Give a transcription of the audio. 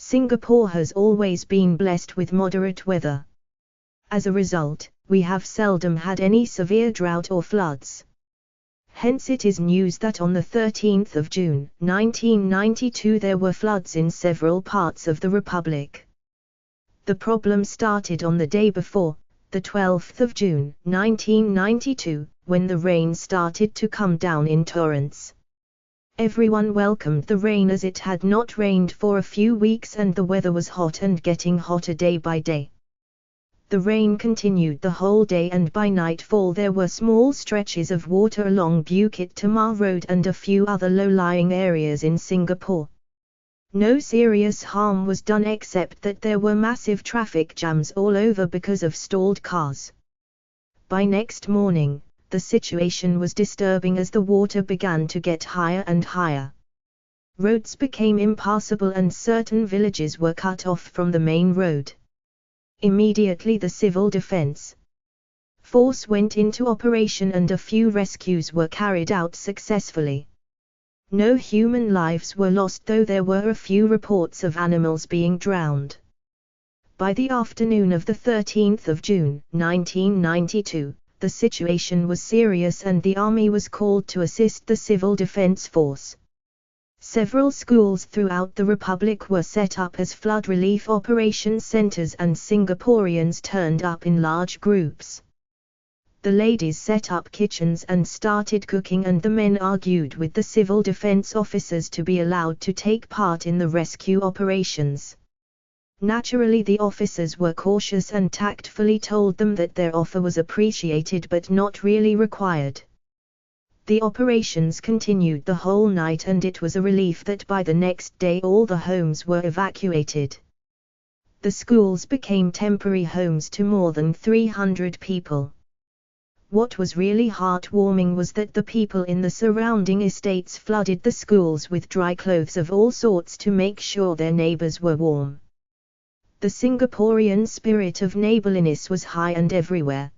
Singapore has always been blessed with moderate weather. As a result, we have seldom had any severe drought or floods. Hence it is news that on the 13th of June, 1992 there were floods in several parts of the Republic. The problem started on the day before, the 12th of June, 1992, when the rain started to come down in torrents. Everyone welcomed the rain as it had not rained for a few weeks and the weather was hot and getting hotter day by day. The rain continued the whole day and by nightfall there were small stretches of water along Bukit Timah Road and a few other low-lying areas in Singapore. No serious harm was done except that there were massive traffic jams all over because of stalled cars. By next morning, the situation was disturbing as the water began to get higher and higher. Roads became impassable and certain villages were cut off from the main road. Immediately the civil defense force went into operation and a few rescues were carried out successfully. No human lives were lost, though there were a few reports of animals being drowned. By the afternoon of the 13th of June, 1992, the situation was serious and the army was called to assist the civil defense force. Several schools throughout the Republic were set up as flood relief operation centers and Singaporeans turned up in large groups. The ladies set up kitchens and started cooking and the men argued with the civil defense officers to be allowed to take part in the rescue operations. Naturally, the officers were cautious and tactfully told them that their offer was appreciated but not really required. The operations continued the whole night and it was a relief that by the next day all the homes were evacuated. The schools became temporary homes to more than 300 people. What was really heartwarming was that the people in the surrounding estates flooded the schools with dry clothes of all sorts to make sure their neighbors were warm. The Singaporean spirit of neighborliness was high and everywhere.